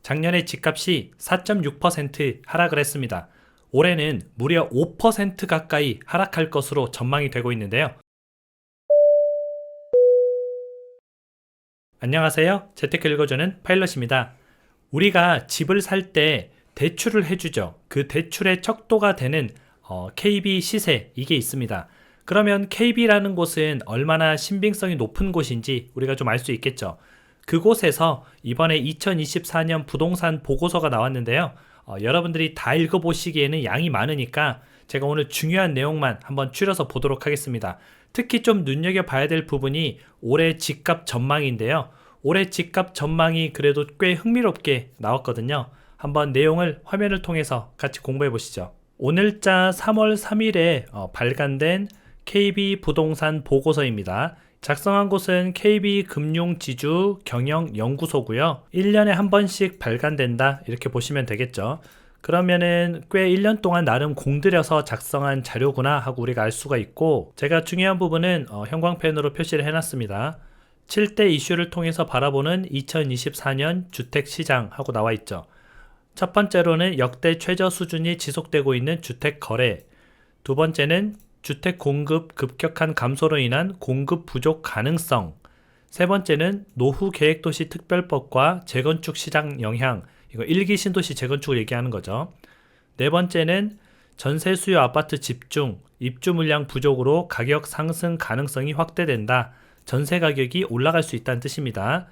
작년에 집값이 4.6% 하락을 했습니다. 올해는 무려 5% 가까이 하락할 것으로 전망이 되고 있는데요. 안녕하세요. 재테크 읽어주는 파일럿입니다. 우리가 집을 살 때 대출을 해주죠. 그 대출의 척도가 되는 KB 시세, 이게 있습니다. 그러면 KB라는 곳은 얼마나 신빙성이 높은 곳인지 우리가 좀 알 수 있겠죠. 그곳에서 이번에 2024년 부동산 보고서가 나왔는데요. 여러분들이 다 읽어보시기에는 양이 많으니까 제가 오늘 중요한 내용만 한번 추려서 보도록 하겠습니다. 특히 좀 눈여겨봐야 될 부분이 올해 집값 전망인데요. 올해 집값 전망이 그래도 꽤 흥미롭게 나왔거든요. 한번 내용을 화면을 통해서 같이 공부해 보시죠. 오늘자 3월 3일에 발간된 KB 부동산 보고서입니다. 작성한 곳은 KB금융지주 경영연구소고요. 1년에 한 번씩 발간된다, 이렇게 보시면 되겠죠. 그러면은 꽤 1년 동안 나름 공들여서 작성한 자료구나 하고 우리가 알 수가 있고, 제가 중요한 부분은 형광펜으로 표시를 해놨습니다. 7대 이슈를 통해서 바라보는 2024년 주택시장 하고 나와 있죠. 첫 번째로는 역대 최저 수준이 지속되고 있는 주택 거래, 두 번째는 주택 공급 급격한 감소로 인한 공급 부족 가능성, 세 번째는 노후 계획도시 특별법과 재건축 시장 영향, 이거 1기 신도시 재건축을 얘기하는 거죠. 네 번째는 전세 수요 아파트 집중, 입주 물량 부족으로 가격 상승 가능성이 확대된다. 전세 가격이 올라갈 수 있다는 뜻입니다.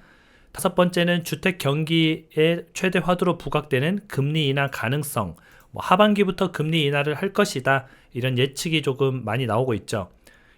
다섯 번째는 주택 경기의 최대 화두로 부각되는 금리 인하 가능성, 하반기부터 금리 인하를 할 것이다, 이런 예측이 조금 많이 나오고 있죠.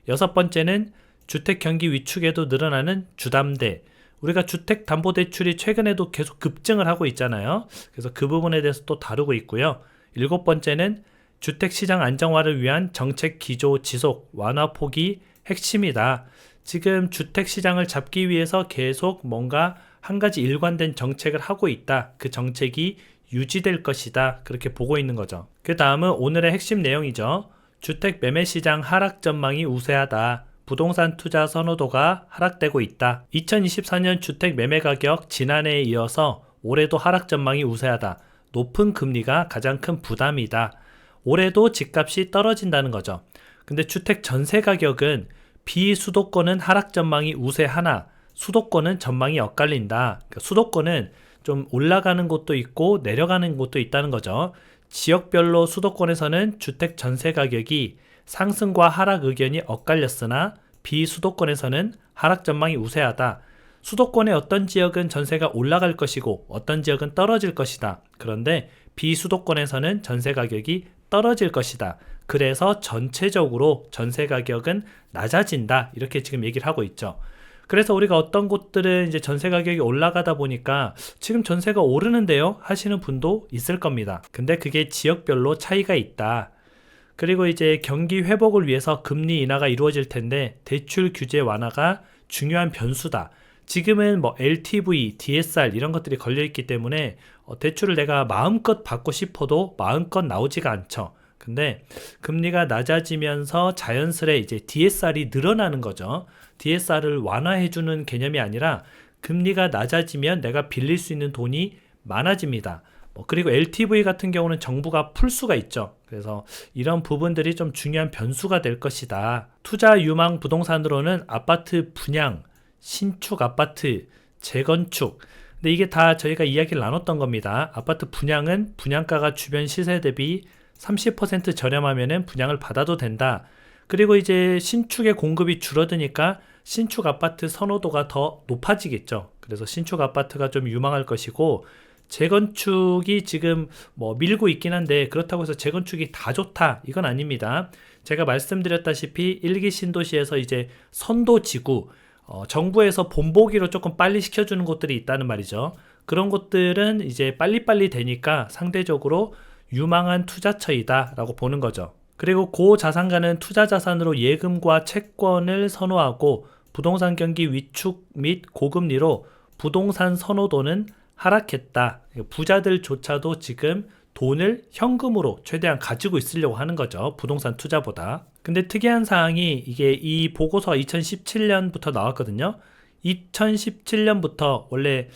여섯 번째는 주택 경기 위축에도 늘어나는 주담대, 우리가 주택담보대출이 최근에도 계속 급증을 하고 있잖아요. 그래서 그 부분에 대해서 또 다루고 있고요. 일곱 번째는 주택시장 안정화를 위한 정책 기조 지속, 완화 폭이 핵심이다. 지금 주택시장을 잡기 위해서 계속 뭔가 한 가지 일관된 정책을 하고 있다. 그 정책이 유지될 것이다, 그렇게 보고 있는 거죠. 그 다음은 오늘의 핵심 내용이죠. 주택 매매시장 하락 전망이 우세하다. 부동산 투자 선호도가 하락되고 있다. 2024년 주택 매매 가격 지난해에 이어서 올해도 하락 전망이 우세하다. 높은 금리가 가장 큰 부담이다. 올해도 집값이 떨어진다는 거죠. 근데 주택 전세 가격은 비수도권은 하락 전망이 우세하나 수도권은 전망이 엇갈린다. 그러니까 수도권은 좀 올라가는 곳도 있고 내려가는 곳도 있다는 거죠. 지역별로 수도권에서는 주택 전세 가격이 상승과 하락 의견이 엇갈렸으나 비수도권에서는 하락 전망이 우세하다. 수도권의 어떤 지역은 전세가 올라갈 것이고 어떤 지역은 떨어질 것이다. 그런데 비수도권에서는 전세 가격이 떨어질 것이다. 그래서 전체적으로 전세 가격은 낮아진다, 이렇게 지금 얘기를 하고 있죠. 그래서 우리가 어떤 곳들은 이제 전세 가격이 올라가다 보니까 지금 전세가 오르는데요 하시는 분도 있을 겁니다. 근데 그게 지역별로 차이가 있다. 그리고 이제 경기 회복을 위해서 금리 인하가 이루어질 텐데 대출 규제 완화가 중요한 변수다. 지금은 LTV, DSR 이런 것들이 걸려있기 때문에 대출을 내가 마음껏 받고 싶어도 마음껏 나오지가 않죠. 근데 금리가 낮아지면서 자연스레 이제 DSR이 늘어나는 거죠. DSR을 완화해주는 개념이 아니라 금리가 낮아지면 내가 빌릴 수 있는 돈이 많아집니다. 그리고 LTV 같은 경우는 정부가 풀 수가 있죠. 그래서 이런 부분들이 좀 중요한 변수가 될 것이다. 투자 유망 부동산으로는 아파트 분양, 신축 아파트, 재건축, 근데 이게 다 저희가 이야기를 나눴던 겁니다. 아파트 분양은 분양가가 주변 시세 대비 30% 저렴하면 분양을 받아도 된다. 그리고 이제 신축의 공급이 줄어드니까 신축 아파트 선호도가 더 높아지겠죠. 그래서 신축 아파트가 좀 유망할 것이고, 재건축이 지금 밀고 있긴 한데 그렇다고 해서 재건축이 다 좋다, 이건 아닙니다. 제가 말씀드렸다시피 1기 신도시에서 이제 선도지구, 정부에서 본보기로 조금 빨리 시켜주는 곳들이 있다는 말이죠. 그런 곳들은 이제 빨리빨리 되니까 상대적으로 유망한 투자처이다 라고 보는 거죠. 그리고 고자산가는 투자자산으로 예금과 채권을 선호하고 부동산 경기 위축 및 고금리로 부동산 선호도는 하락했다. 부자들조차도 지금 돈을 현금으로 최대한 가지고 있으려고 하는 거죠. 부동산 투자보다. 근데 특이한 사항이 이게 이 보고서가 2017년부터 나왔거든요. 2017년부터 원래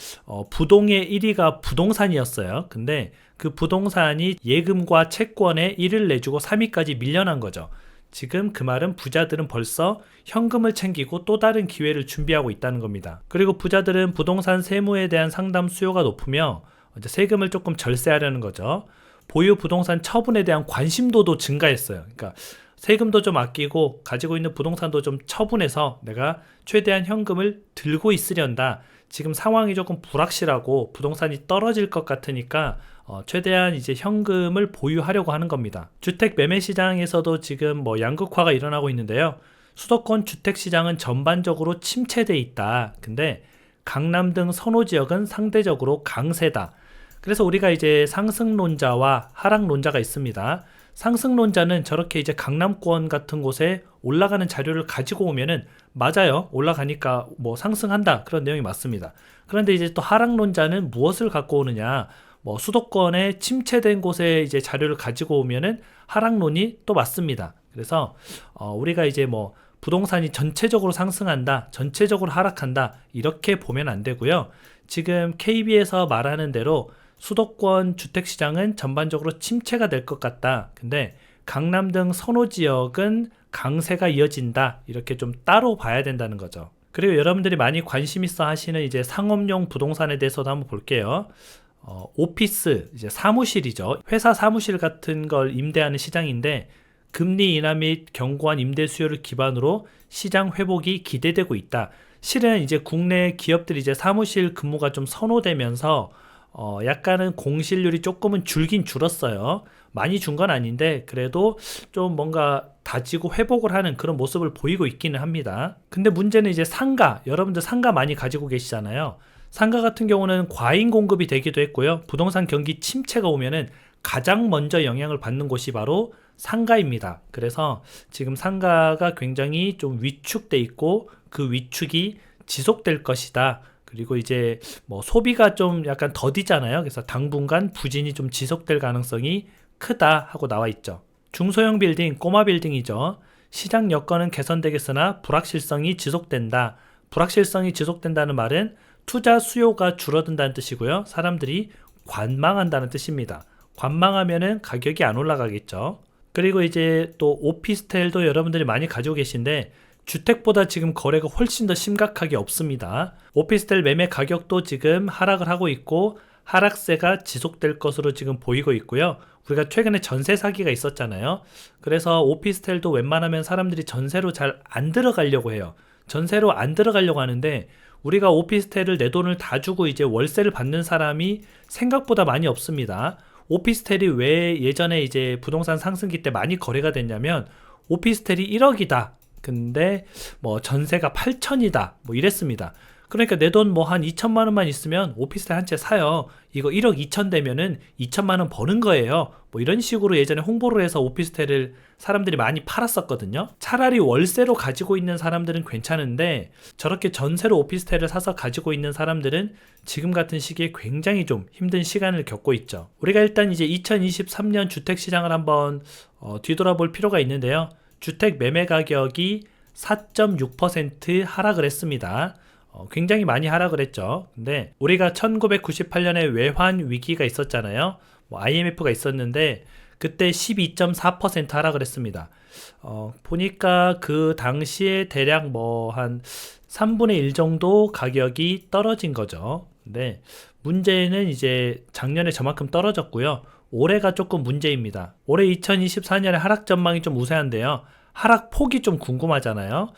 부동의 1위가 부동산이었어요. 근데 그 부동산이 예금과 채권에 1위를 내주고 3위까지 밀려난 거죠. 지금 그 말은 부자들은 벌써 현금을 챙기고 또 다른 기회를 준비하고 있다는 겁니다. 그리고 부자들은 부동산 세무에 대한 상담 수요가 높으며 이제 세금을 조금 절세하려는 거죠. 보유 부동산 처분에 대한 관심도도 증가했어요. 그러니까 세금도 좀 아끼고 가지고 있는 부동산도 좀 처분해서 내가 최대한 현금을 들고 있으련다. 지금 상황이 조금 불확실하고 부동산이 떨어질 것 같으니까 최대한 이제 현금을 보유하려고 하는 겁니다. 주택 매매 시장에서도 지금 뭐 양극화가 일어나고 있는데요. 수도권 주택 시장은 전반적으로 침체돼 있다. 근데 강남 등 선호 지역은 상대적으로 강세다. 그래서 우리가 이제 상승론자와 하락론자가 있습니다. 상승론자는 저렇게 이제 강남권 같은 곳에 올라가는 자료를 가지고 오면은 맞아요. 올라가니까 뭐 상승한다. 그런 내용이 맞습니다. 그런데 이제 또 하락론자는 무엇을 갖고 오느냐? 뭐 수도권에 침체된 곳에 이제 자료를 가지고 오면은 하락론이 또 맞습니다. 그래서 우리가 이제 뭐 부동산이 전체적으로 상승한다, 전체적으로 하락한다 이렇게 보면 안 되고요. 지금 KB에서 말하는 대로 수도권 주택시장은 전반적으로 침체가 될 것 같다. 근데 강남 등 선호 지역은 강세가 이어진다. 이렇게 좀 따로 봐야 된다는 거죠. 그리고 여러분들이 많이 관심 있어 하시는 이제 상업용 부동산에 대해서도 한번 볼게요. 오피스, 이제 사무실이죠. 회사 사무실 같은 걸 임대하는 시장인데 금리 인하 및 견고한 임대 수요를 기반으로 시장 회복이 기대되고 있다. 실은 이제 국내 기업들이 이제 사무실 근무가 좀 선호되면서 약간은 공실률이 조금은 줄긴 줄었어요. 많이 준 건 아닌데 그래도 좀 뭔가 다지고 회복을 하는 그런 모습을 보이고 있기는 합니다. 근데 문제는 이제 상가, 여러분들 상가 많이 가지고 계시잖아요. 상가 같은 경우는 과잉 공급이 되기도 했고요. 부동산 경기 침체가 오면은 가장 먼저 영향을 받는 곳이 바로 상가입니다. 그래서 지금 상가가 굉장히 좀 위축돼 있고 그 위축이 지속될 것이다. 그리고 이제 뭐 소비가 좀 약간 더디잖아요. 그래서 당분간 부진이 좀 지속될 가능성이 크다 하고 나와 있죠. 중소형 빌딩, 꼬마 빌딩이죠. 시장 여건은 개선되겠으나 불확실성이 지속된다. 불확실성이 지속된다는 말은 투자 수요가 줄어든다는 뜻이고요. 사람들이 관망한다는 뜻입니다. 관망하면은 가격이 안 올라가겠죠. 그리고 이제 또 오피스텔도 여러분들이 많이 가지고 계신데 주택보다 지금 거래가 훨씬 더 심각하게 없습니다. 오피스텔 매매 가격도 지금 하락을 하고 있고 하락세가 지속될 것으로 지금 보이고 있고요. 우리가 최근에 전세 사기가 있었잖아요. 그래서 오피스텔도 웬만하면 사람들이 전세로 잘 안 들어가려고 해요. 전세로 안 들어가려고 하는데 우리가 오피스텔을 내 돈을 다 주고 이제 월세를 받는 사람이 생각보다 많이 없습니다. 오피스텔이 왜 예전에 이제 부동산 상승기 때 많이 거래가 됐냐면 오피스텔이 1억이다. 근데 뭐 전세가 8천이다. 뭐 이랬습니다. 그러니까 내 돈 뭐 한 2천만 원만 있으면 오피스텔 한 채 사요. 이거 1억 2천 되면은 2천만 원 버는 거예요. 뭐 이런 식으로 예전에 홍보를 해서 오피스텔을 사람들이 많이 팔았었거든요. 차라리 월세로 가지고 있는 사람들은 괜찮은데 저렇게 전세로 오피스텔을 사서 가지고 있는 사람들은 지금 같은 시기에 굉장히 좀 힘든 시간을 겪고 있죠. 우리가 일단 이제 2023년 주택시장을 한번 뒤돌아볼 필요가 있는데요. 주택 매매 가격이 4.6% 하락을 했습니다. 굉장히 많이 하락을 했죠. 근데 우리가 1998년에 외환 위기가 있었잖아요. 뭐 IMF가 있었는데 그때 12.4% 하락을 했습니다. 보니까 그 당시에 대략 뭐 한 3분의 1 정도 가격이 떨어진 거죠. 근데 문제는 이제 작년에 저만큼 떨어졌고요. 올해가 조금 문제입니다. 올해 2024년에 하락 전망이 좀 우세한데요. 하락 폭이 좀 궁금하잖아요.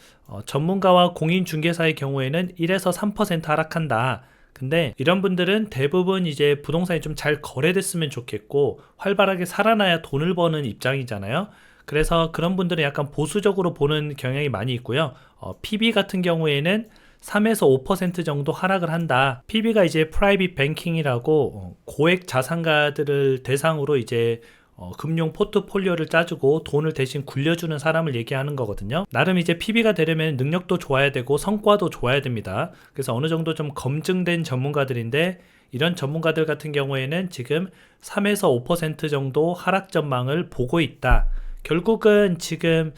전문가와 공인중개사의 경우에는 1에서 3% 하락한다. 근데 이런 분들은 대부분 이제 부동산이 좀 잘 거래됐으면 좋겠고 활발하게 살아나야 돈을 버는 입장이잖아요. 그래서 그런 분들은 약간 보수적으로 보는 경향이 많이 있고요. PB 같은 경우에는 3에서 5% 정도 하락을 한다. PB가 이제 프라이빗 뱅킹이라고 고액 자산가들을 대상으로 이제 금융 포트폴리오를 짜주고 돈을 대신 굴려주는 사람을 얘기하는 거거든요. 나름 이제 PB가 되려면 능력도 좋아야 되고 성과도 좋아야 됩니다. 그래서 어느 정도 좀 검증된 전문가들인데 이런 전문가들 같은 경우에는 지금 3에서 5% 정도 하락 전망을 보고 있다. 결국은 지금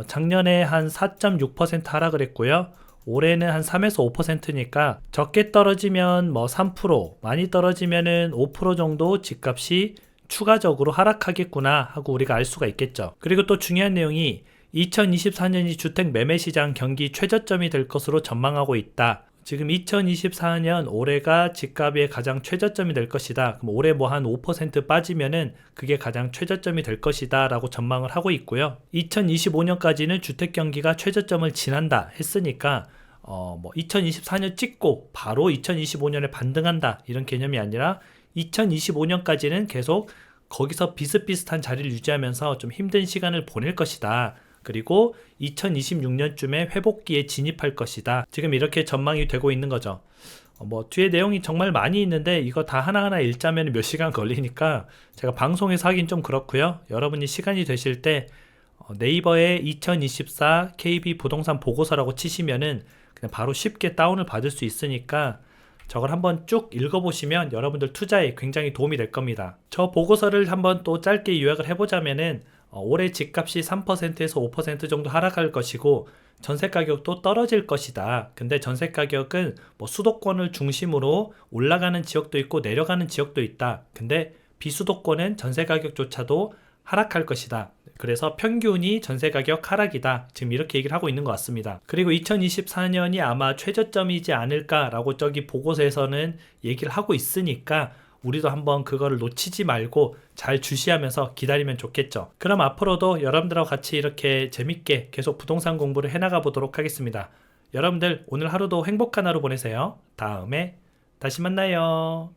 작년에 한 4.6% 하락을 했고요. 올해는 한 3에서 5%니까 적게 떨어지면 뭐 3%, 많이 떨어지면은 5% 정도 집값이 추가적으로 하락하겠구나 하고 우리가 알 수가 있겠죠. 그리고 또 중요한 내용이 2024년이 주택 매매 시장 경기 최저점이 될 것으로 전망하고 있다. 지금 2024년 올해가 집값의 가장 최저점이 될 것이다. 그럼 올해 뭐 한 5% 빠지면은 그게 가장 최저점이 될 것이다 라고 전망을 하고 있고요. 2025년까지는 주택 경기가 최저점을 지난다 했으니까 뭐 2024년 찍고 바로 2025년에 반등한다 이런 개념이 아니라 2025년까지는 계속 거기서 비슷비슷한 자리를 유지하면서 좀 힘든 시간을 보낼 것이다. 그리고 2026년쯤에 회복기에 진입할 것이다. 지금 이렇게 전망이 되고 있는 거죠. 뭐 뒤에 내용이 정말 많이 있는데 이거 다 하나하나 읽자면 몇 시간 걸리니까 제가 방송에서 하긴 좀 그렇고요. 여러분이 시간이 되실 때 네이버에 2024 KB 부동산 보고서라고 치시면은 그냥 바로 쉽게 다운을 받을 수 있으니까 저걸 한번 쭉 읽어보시면 여러분들 투자에 굉장히 도움이 될 겁니다. 저 보고서를 한번 또 짧게 요약을 해보자면은 올해 집값이 3%에서 5% 정도 하락할 것이고 전세 가격도 떨어질 것이다. 근데 전세 가격은 뭐 수도권을 중심으로 올라가는 지역도 있고 내려가는 지역도 있다. 근데 비수도권은 전세 가격조차도 하락할 것이다. 그래서 평균이 전세 가격 하락이다. 지금 이렇게 얘기를 하고 있는 것 같습니다. 그리고 2024년이 아마 최저점이지 않을까라고 저기 보고서에서는 얘기를 하고 있으니까 우리도 한번 그거를 놓치지 말고 잘 주시하면서 기다리면 좋겠죠. 그럼 앞으로도 여러분들하고 같이 이렇게 재밌게 계속 부동산 공부를 해나가 보도록 하겠습니다. 여러분들 오늘 하루도 행복한 하루 보내세요. 다음에 다시 만나요.